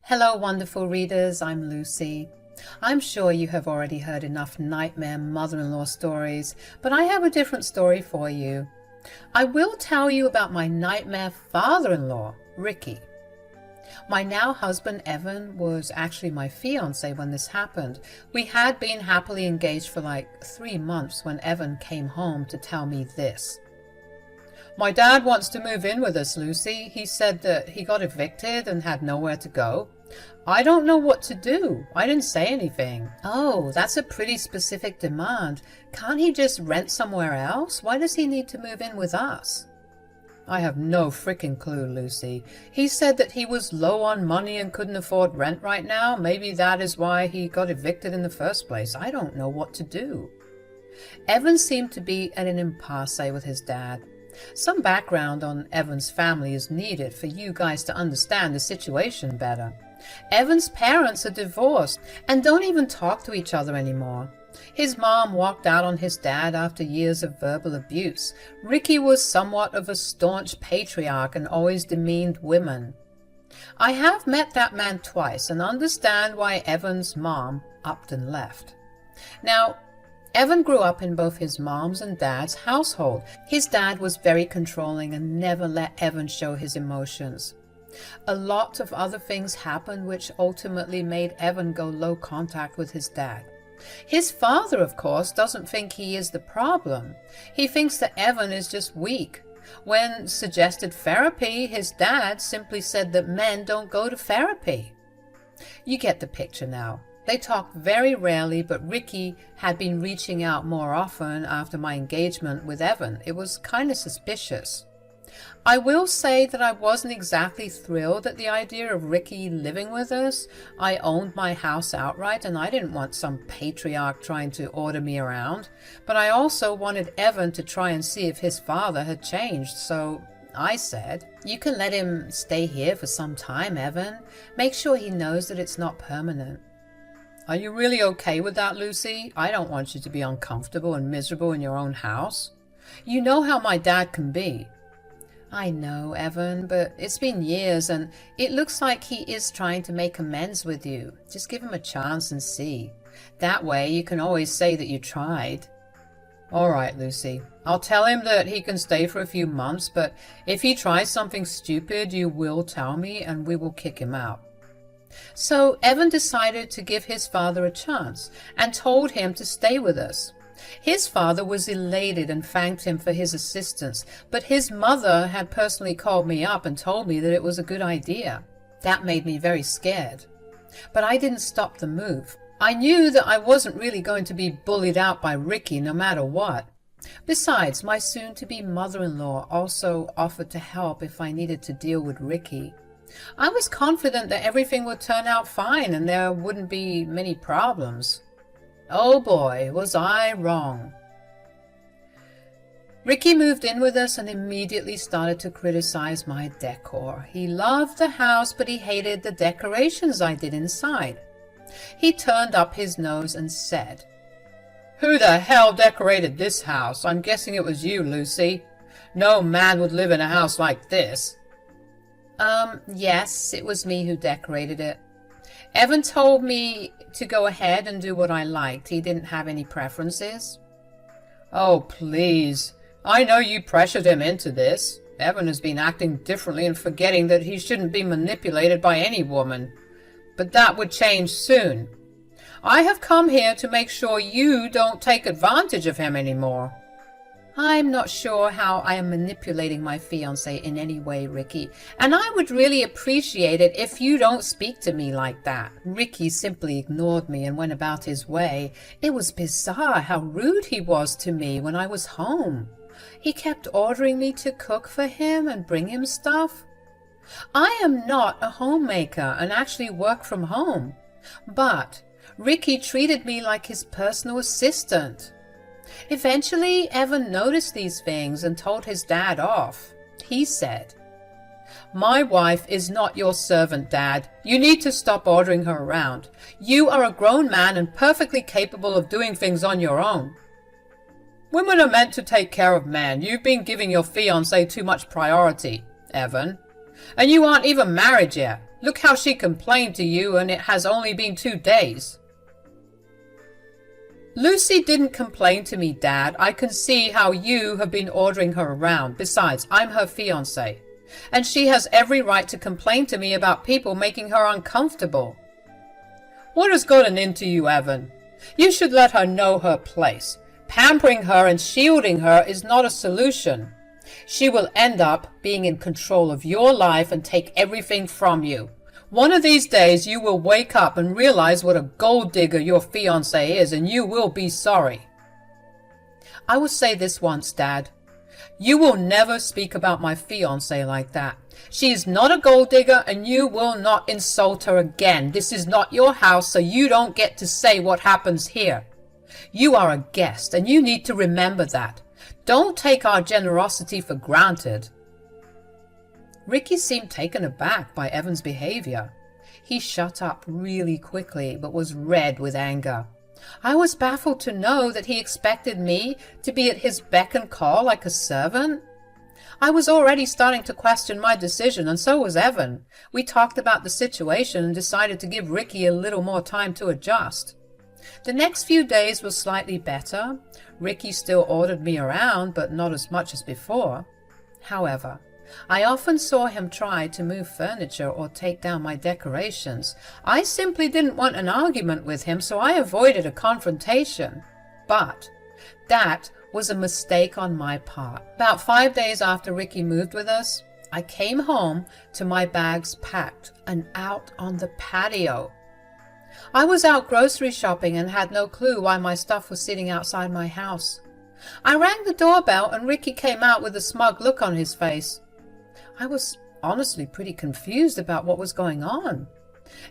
Hello, wonderful readers. I'm Lucy. I'm sure you have already heard enough nightmare mother-in-law stories, but I have a different story for you. I will tell you about my nightmare father-in-law, Ricky. My now husband, Evan, was actually my fiancé when this happened. We had been happily engaged for like 3 months when Evan came home to tell me this. "My dad wants to move in with us, Lucy. He said that he got evicted and had nowhere to go. I don't know what to do. I didn't say anything." "Oh, that's a pretty specific demand. Can't he just rent somewhere else? Why does he need to move in with us?" "I have no frickin' clue, Lucy. He said that he was low on money and couldn't afford rent right now. Maybe that is why he got evicted in the first place. I don't know what to do." Evan seemed to be at an impasse with his dad. Some background on Evan's family is needed for you guys to understand the situation better. Evan's parents are divorced and don't even talk to each other anymore. His mom walked out on his dad after years of verbal abuse. Ricky was somewhat of a staunch patriarch and always demeaned women. I have met that man twice and understand why Evan's mom upped and left. Now, Evan grew up in both his mom's and dad's household. His dad was very controlling and never let Evan show his emotions. A lot of other things happened which ultimately made Evan go low contact with his dad. His father, of course, doesn't think he is the problem. He thinks that Evan is just weak. When suggested therapy, his dad simply said that men don't go to therapy. You get the picture now. They talked very rarely, but Ricky had been reaching out more often after my engagement with Evan. It was kind of suspicious. I will say that I wasn't exactly thrilled at the idea of Ricky living with us. I owned my house outright and I didn't want some patriarch trying to order me around. But I also wanted Evan to try and see if his father had changed, so I said, "You can let him stay here for some time, Evan. Make sure he knows that it's not permanent." "Are you really okay with that, Lucy? I don't want you to be uncomfortable and miserable in your own house. You know how my dad can be." "I know, Evan, but it's been years and it looks like he is trying to make amends with you. Just give him a chance and see. That way you can always say that you tried." "All right, Lucy. I'll tell him that he can stay for a few months, but if he tries something stupid, you will tell me and we will kick him out." So Evan decided to give his father a chance and told him to stay with us. His father was elated and thanked him for his assistance, but his mother had personally called me up and told me that it was a good idea. That made me very scared. But I didn't stop the move. I knew that I wasn't really going to be bullied out by Ricky no matter what. Besides, my soon-to-be mother-in-law also offered to help if I needed to deal with Ricky. I was confident that everything would turn out fine and there wouldn't be many problems. Oh boy, was I wrong. Ricky moved in with us and immediately started to criticize my decor. He loved the house, but he hated the decorations I did inside. He turned up his nose and said, "Who the hell decorated this house? I'm guessing it was you, Lucy. No man would live in a house like this." Yes, it was me who decorated it. Evan told me to go ahead and do what I liked. He didn't have any preferences. "Oh, please. I know you pressured him into this. Evan has been acting differently and forgetting that he shouldn't be manipulated by any woman. But that would change soon. I have come here to make sure you don't take advantage of him anymore." "I'm not sure how I am manipulating my fiancé in any way, Ricky, and I would really appreciate it if you don't speak to me like that." Ricky simply ignored me and went about his way. It was bizarre how rude he was to me when I was home. He kept ordering me to cook for him and bring him stuff. I am not a homemaker and actually work from home, but Ricky treated me like his personal assistant. Eventually, Evan noticed these things and told his dad off. He said, "My wife is not your servant, Dad. You need to stop ordering her around. You are a grown man and perfectly capable of doing things on your own. Women are meant to take care of men. You've been giving your fiancé too much priority, Evan. And you aren't even married yet. Look how she complained to you, and it has only been 2 days. Lucy didn't complain to me, Dad. I can see how you have been ordering her around. Besides, I'm her fiancé, and she has every right to complain to me about people making her uncomfortable. What has gotten into you, Evan? You should let her know her place. Pampering her and shielding her is not a solution. She will end up being in control of your life and take everything from you. One of these days you will wake up and realize what a gold digger your fiancé is, and you will be sorry. I will say this once, Dad. You will never speak about my fiancé like that. She is not a gold digger, and you will not insult her again. This is not your house, so you don't get to say what happens here. You are a guest, and you need to remember that. Don't take our generosity for granted. Ricky seemed taken aback by Evan's behavior. He shut up really quickly, but was red with anger. I was baffled to know that he expected me to be at his beck and call like a servant. I was already starting to question my decision, and so was Evan. We talked about the situation and decided to give Ricky a little more time to adjust. The next few days were slightly better. Ricky still ordered me around, but not as much as before. However, I often saw him try to move furniture or take down my decorations. I simply didn't want an argument with him, so I avoided a confrontation. But that was a mistake on my part. About 5 days after Ricky moved with us, I came home to my bags packed and out on the patio. I was out grocery shopping and had no clue why my stuff was sitting outside my house. I rang the doorbell and Ricky came out with a smug look on his face. I was honestly pretty confused about what was going on.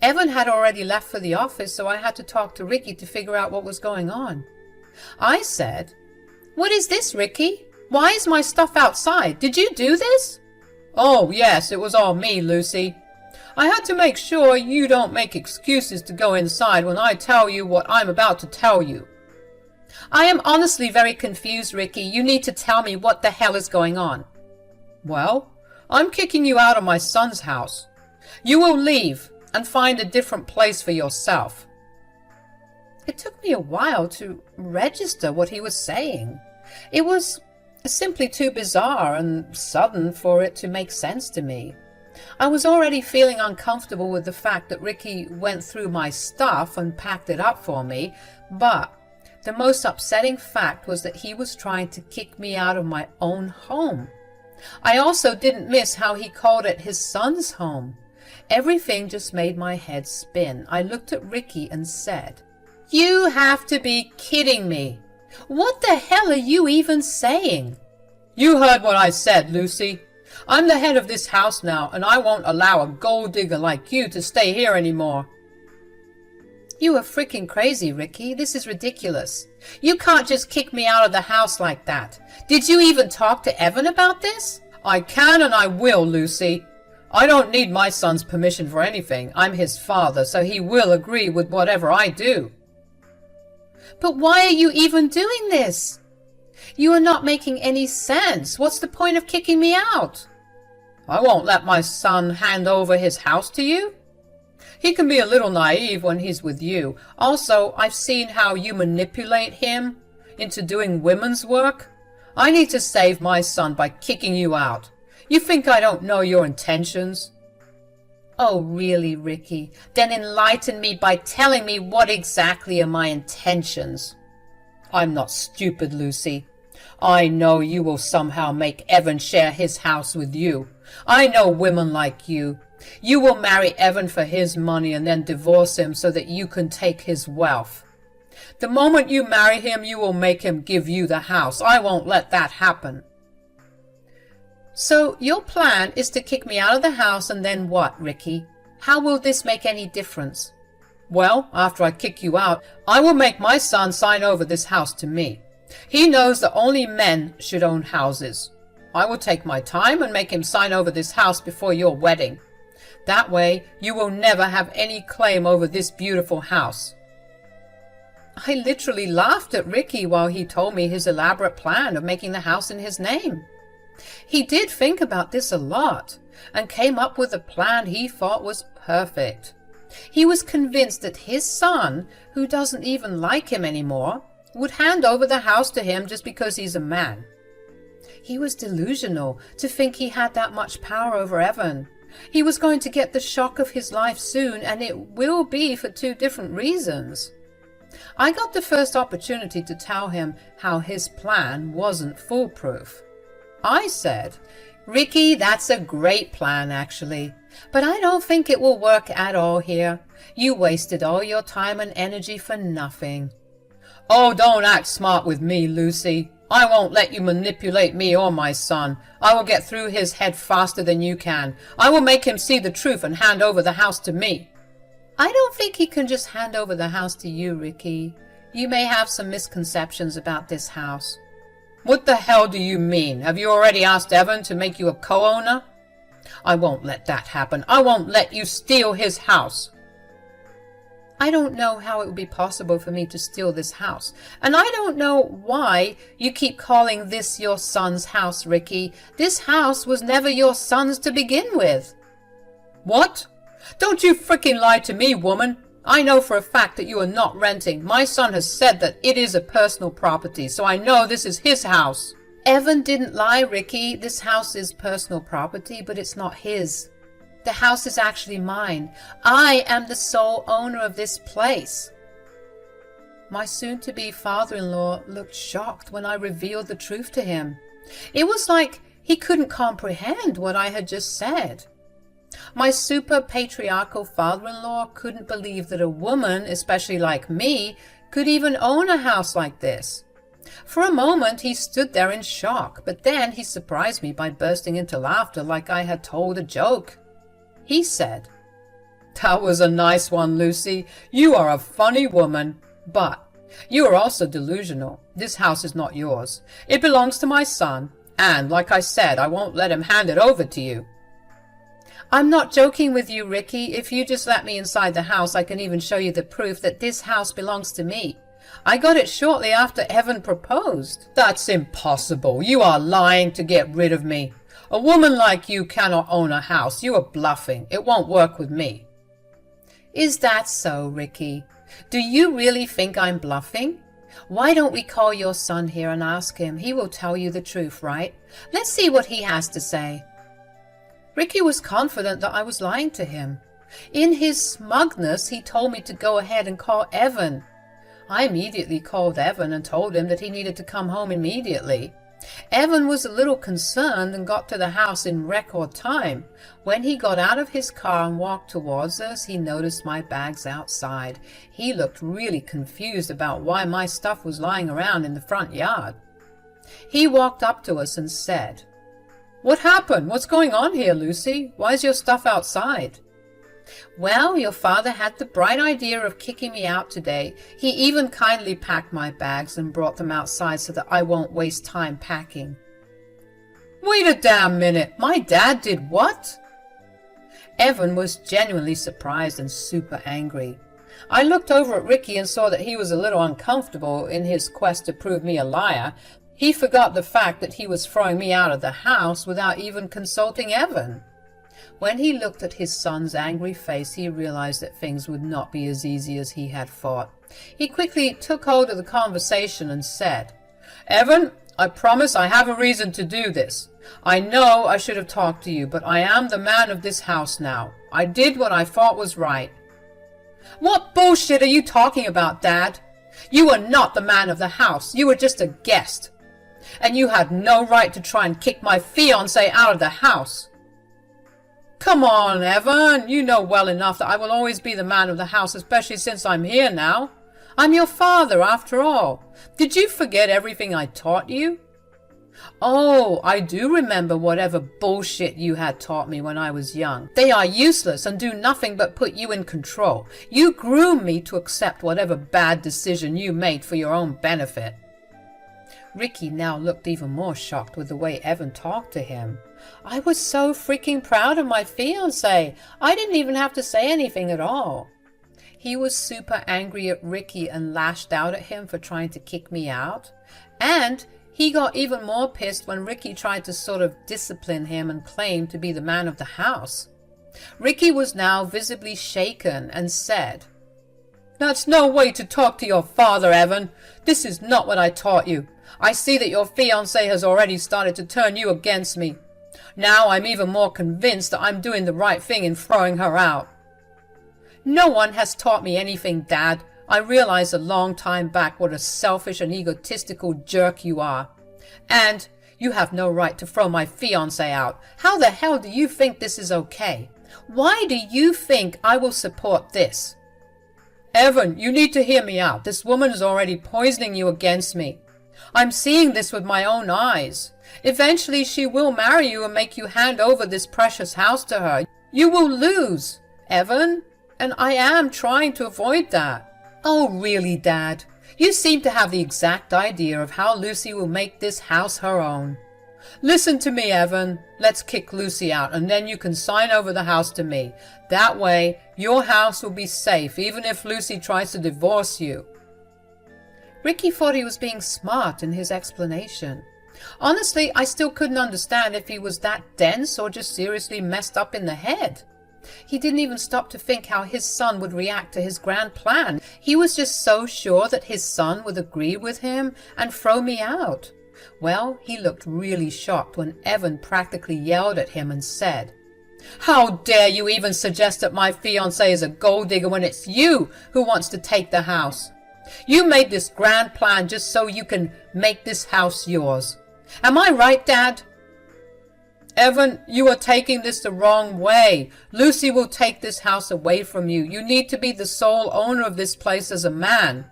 Evan had already left for the office, so I had to talk to Ricky to figure out what was going on. I said, "What is this, Ricky? Why is my stuff outside? Did you do this?" "Oh, yes, it was all me, Lucy. I had to make sure you don't make excuses to go inside when I tell you what I'm about to tell you." "I am honestly very confused, Ricky. You need to tell me what the hell is going on." "Well, I'm kicking you out of my son's house. You will leave and find a different place for yourself." It took me a while to register what he was saying. It was simply too bizarre and sudden for it to make sense to me. I was already feeling uncomfortable with the fact that Ricky went through my stuff and packed it up for me, but the most upsetting fact was that he was trying to kick me out of my own home. I also didn't miss how he called it his son's home. Everything just made my head spin. I looked at Ricky and said, "You have to be kidding me. What the hell are you even saying?" "You heard what I said, Lucy. I'm the head of this house now, and I won't allow a gold digger like you to stay here anymore." "You are freaking crazy, Ricky. This is ridiculous. You can't just kick me out of the house like that. Did you even talk to Evan about this?" "I can and I will, Lucy. I don't need my son's permission for anything. I'm his father, so he will agree with whatever I do." "But why are you even doing this? You are not making any sense. What's the point of kicking me out?" "I won't let my son hand over his house to you. He can be a little naive when he's with you. Also, I've seen how you manipulate him into doing women's work. I need to save my son by kicking you out. You think I don't know your intentions?" "Oh, really, Ricky? Then enlighten me by telling me what exactly are my intentions." "I'm not stupid, Lucy. I know you will somehow make Evan share his house with you. I know women like you. You will marry Evan for his money and then divorce him so that you can take his wealth. The moment you marry him, you will make him give you the house. I won't let that happen." "So your plan is to kick me out of the house and then what, Ricky? How will this make any difference?" "Well, after I kick you out, I will make my son sign over this house to me. He knows that only men should own houses. I will take my time and make him sign over this house before your wedding. That way, you will never have any claim over this beautiful house." I literally laughed at Ricky while he told me his elaborate plan of making the house in his name. He did think about this a lot. and came up with a plan he thought was perfect. He was convinced that his son, who doesn't even like him anymore, would hand over the house to him just because he's a man. He was delusional to think he had that much power over Evan. He was going to get the shock of his life soon, and it will be for 2 different reasons. I got the first opportunity to tell him how his plan wasn't foolproof. I said, "Ricky, that's a great plan, actually, but I don't think it will work at all here. You wasted all your time and energy for nothing." "Oh, don't act smart with me, Lucy. I won't let you manipulate me or my son. I will get through his head faster than you can. I will make him see the truth and hand over the house to me." "I don't think he can just hand over the house to you, Ricky. You may have some misconceptions about this house." "What the hell do you mean? Have you already asked Evan to make you a co-owner?" "I won't let that happen. I won't let you steal his house." "I don't know how it would be possible for me to steal this house, and I don't know why you keep calling this your son's house, Ricky. This house was never your son's to begin with." "What? Don't you frickin' lie to me, woman. I know for a fact that you are not renting. My son has said that it is a personal property, so I know this is his house." "Evan didn't lie, Ricky. This house is personal property, but it's not his. The house is actually mine. I am the sole owner of this place." My soon-to-be father-in-law looked shocked when I revealed the truth to him. It was like he couldn't comprehend what I had just said. My super patriarchal father-in-law couldn't believe that a woman, especially like me, could even own a house like this. For a moment he stood there in shock, but then he surprised me by bursting into laughter like I had told a joke. He said, "That was a nice one, Lucy. You are a funny woman. But you are also delusional. This house is not yours. It belongs to my son, and like I said, I won't let him hand it over to you." "I'm not joking with you, Ricky. If you just let me inside the house, I can even show you the proof that this house belongs to me. I got it shortly after Evan proposed." "That's impossible. You are lying to get rid of me. A woman like you cannot own a house. You are bluffing. It won't work with me." "Is that so, Ricky? Do you really think I'm bluffing? Why don't we call your son here and ask him? He will tell you the truth, right? Let's see what he has to say." Ricky was confident that I was lying to him. In his smugness, he told me to go ahead and call Evan. I immediately called Evan and told him that he needed to come home immediately. Evan was a little concerned and got to the house in record time. When he got out of his car and walked towards us, he noticed my bags outside. He looked really confused about why my stuff was lying around in the front yard. He walked up to us and said, "What happened? What's going on here, Lucy? Why is your stuff outside?" "Well, your father had the bright idea of kicking me out today. He even kindly packed my bags and brought them outside so that I won't waste time packing." "Wait a damn minute. My dad did what?" Evan was genuinely surprised and super angry. I looked over at Ricky and saw that he was a little uncomfortable in his quest to prove me a liar. He forgot the fact that he was throwing me out of the house without even consulting Evan. When he looked at his son's angry face, he realized that things would not be as easy as he had thought. He quickly took hold of the conversation and said, "Evan, I promise I have a reason to do this. I know I should have talked to you, but I am the man of this house now. I did what I thought was right." "What bullshit are you talking about, Dad? You were not the man of the house. You were just a guest. And you had no right to try and kick my fiancé out of the house." "Come on, Evan. You know well enough that I will always be the man of the house, especially since I'm here now. I'm your father, after all. Did you forget everything I taught you?" "Oh, I do remember whatever bullshit you had taught me when I was young. They are useless and do nothing but put you in control. You groomed me to accept whatever bad decision you made for your own benefit." Ricky now looked even more shocked with the way Evan talked to him. I was so freaking proud of my fiancé. I didn't even have to say anything at all. He was super angry at Ricky and lashed out at him for trying to kick me out. And He got even more pissed when Ricky tried to sort of discipline him and claim to be the man of the house. Ricky was now visibly shaken and said, "That's no way to talk to your father, Evan. This is not what I taught you. I see that your fiancée has already started to turn you against me. Now I'm even more convinced that I'm doing the right thing in throwing her out." "No one has taught me anything, Dad. I realized a long time back what a selfish and egotistical jerk you are. And you have no right to throw my fiancé out. How the hell do you think this is okay? Why do you think I will support this?" "Evan, you need to hear me out. This woman is already poisoning you against me. I'm seeing this with my own eyes. Eventually she will marry you and make you hand over this precious house to her. You will lose, Evan, and I am trying to avoid that." "Oh, really, Dad? You seem to have the exact idea of how Lucy will make this house her own." "Listen to me, Evan. Let's kick Lucy out, and then you can sign over the house to me. That way, your house will be safe, even if Lucy tries to divorce you." Ricky thought he was being smart in his explanation. Honestly, I still couldn't understand if he was that dense or just seriously messed up in the head. He didn't even stop to think how his son would react to his grand plan. He was just so sure that his son would agree with him and throw me out. Well, he looked really shocked when Evan practically yelled at him and said, "How dare you even suggest that my fiancée is a gold digger when it's you who wants to take the house? You made this grand plan just so you can make this house yours. Am I right, Dad?" "Evan, you are taking this the wrong way. Lucy will take this house away from you. You need to be the sole owner of this place as a man.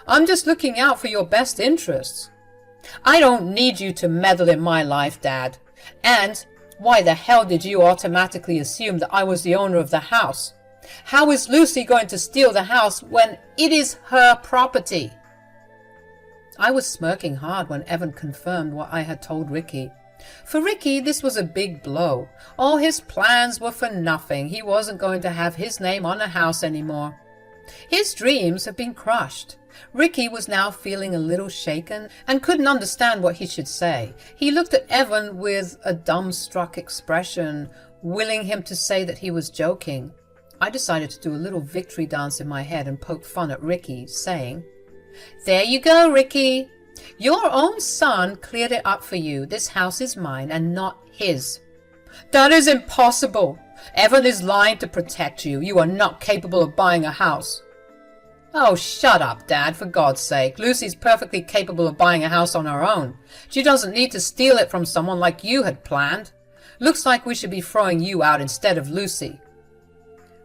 I'm just looking out for your best interests." "I don't need you to meddle in my life, Dad. And why the hell did you automatically assume that I was the owner of the house? How is Lucy going to steal the house when it is her property?" I was smirking hard when Evan confirmed what I had told Ricky. For Ricky, this was a big blow. All his plans were for nothing. He wasn't going to have his name on a house anymore. His dreams had been crushed. Ricky was now feeling a little shaken and couldn't understand what he should say. He looked at Evan with a dumbstruck expression, willing him to say that he was joking. I decided to do a little victory dance in my head and poke fun at Ricky, saying, "There you go, Ricky. Your own son cleared it up for you. This house is mine and not his." "That is impossible. Evan is lying to protect you. You are not capable of buying a house." "Oh, shut up, Dad, for God's sake. Lucy's perfectly capable of buying a house on her own. She doesn't need to steal it from someone like you had planned. Looks like we should be throwing you out instead of Lucy."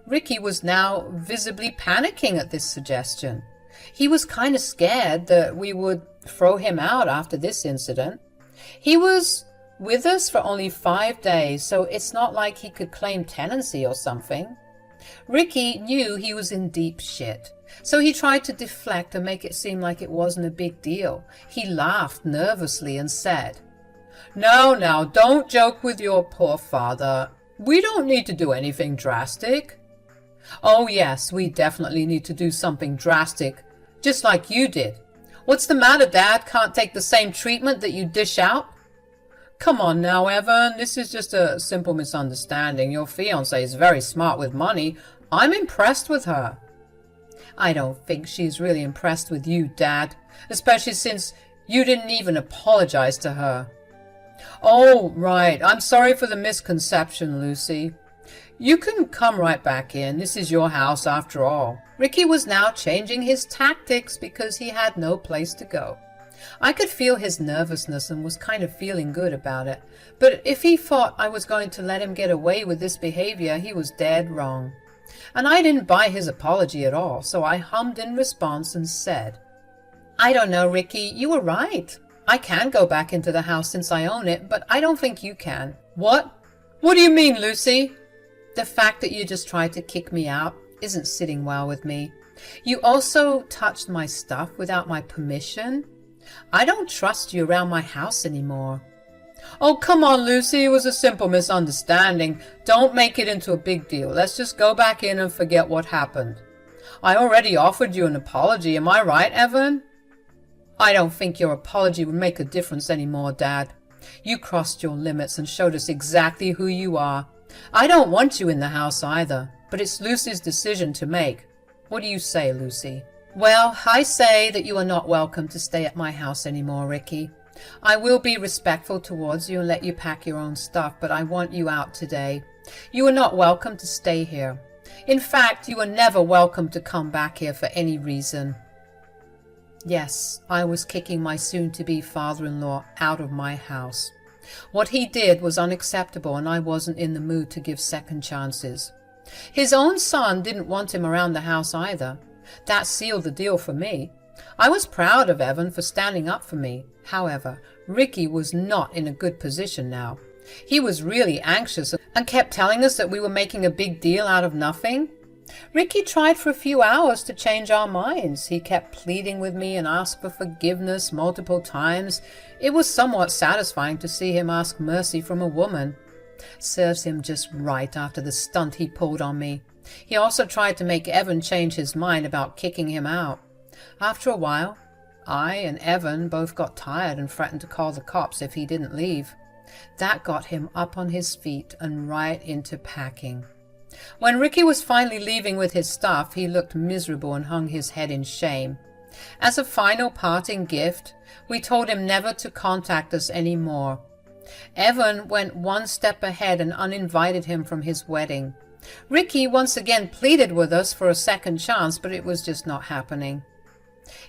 Ricky was now visibly panicking at this suggestion. He was kind of scared that we would throw him out after this incident. He was with us for only 5 days, so it's not like he could claim tenancy or something. Ricky knew he was in deep shit, so he tried to deflect and make it seem like it wasn't a big deal. He laughed nervously and said, Now, don't joke with your poor father. We don't need to do anything drastic." "Oh yes, we definitely need to do something drastic, just like you did. What's the matter, Dad? Can't take the same treatment that you dish out?" "Come on now, Evan. This is just a simple misunderstanding. Your fiancée is very smart with money. I'm impressed with her." "I don't think she's really impressed with you, Dad, especially since you didn't even apologize to her." "Oh, right. I'm sorry for the misconception, Lucy. You can come right back in. This is your house after all." Ricky was now changing his tactics because he had no place to go. I could feel his nervousness and was kind of feeling good about it. But if he thought I was going to let him get away with this behavior, he was dead wrong. And I didn't buy his apology at all, so I hummed in response and said, "I don't know, Ricky. You were right. I can go back into the house since I own it, but I don't think you can." "What? What do you mean, Lucy?" "The fact that you just tried to kick me out isn't sitting well with me. You also touched my stuff without my permission. I don't trust you around my house anymore." "Oh, come on, Lucy. It was a simple misunderstanding. Don't make it into a big deal. Let's just go back in and forget what happened. I already offered you an apology. Am I right, Evan?" I don't think your apology would make a difference anymore, Dad. You crossed your limits and showed us exactly who you are. I don't want you in the house either, but it's Lucy's decision to make. What do you say, Lucy? Well, I say that you are not welcome to stay at my house anymore, Ricky. I will be respectful towards you and let you pack your own stuff, but I want you out today. You are not welcome to stay here. In fact, you are never welcome to come back here for any reason. Yes, I was kicking my soon-to-be father-in-law out of my house. What he did was unacceptable, and I wasn't in the mood to give second chances. His own son didn't want him around the house either. That sealed the deal for me. I was proud of Evan for standing up for me. However, Ricky was not in a good position now. He was really anxious and kept telling us that we were making a big deal out of nothing. Ricky tried for a few hours to change our minds. He kept pleading with me and asked for forgiveness multiple times. It was somewhat satisfying to see him ask mercy from a woman. Serves him just right after the stunt he pulled on me. He also tried to make Evan change his mind about kicking him out. After a while, I and Evan both got tired and threatened to call the cops if he didn't leave. That got him up on his feet and right into packing. When Ricky was finally leaving with his stuff, he looked miserable and hung his head in shame. As a final parting gift, we told him never to contact us any more. Evan went one step ahead and uninvited him from his wedding. Ricky once again pleaded with us for a second chance, but it was just not happening.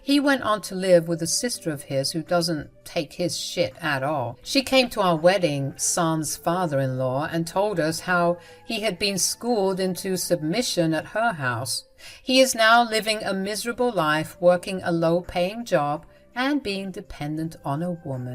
He went on to live with a sister of his who doesn't take his shit at all. She came to our wedding, Son's father-in-law, and told us how he had been schooled into submission at her house. He is now living a miserable life, working a low-paying job and being dependent on a woman.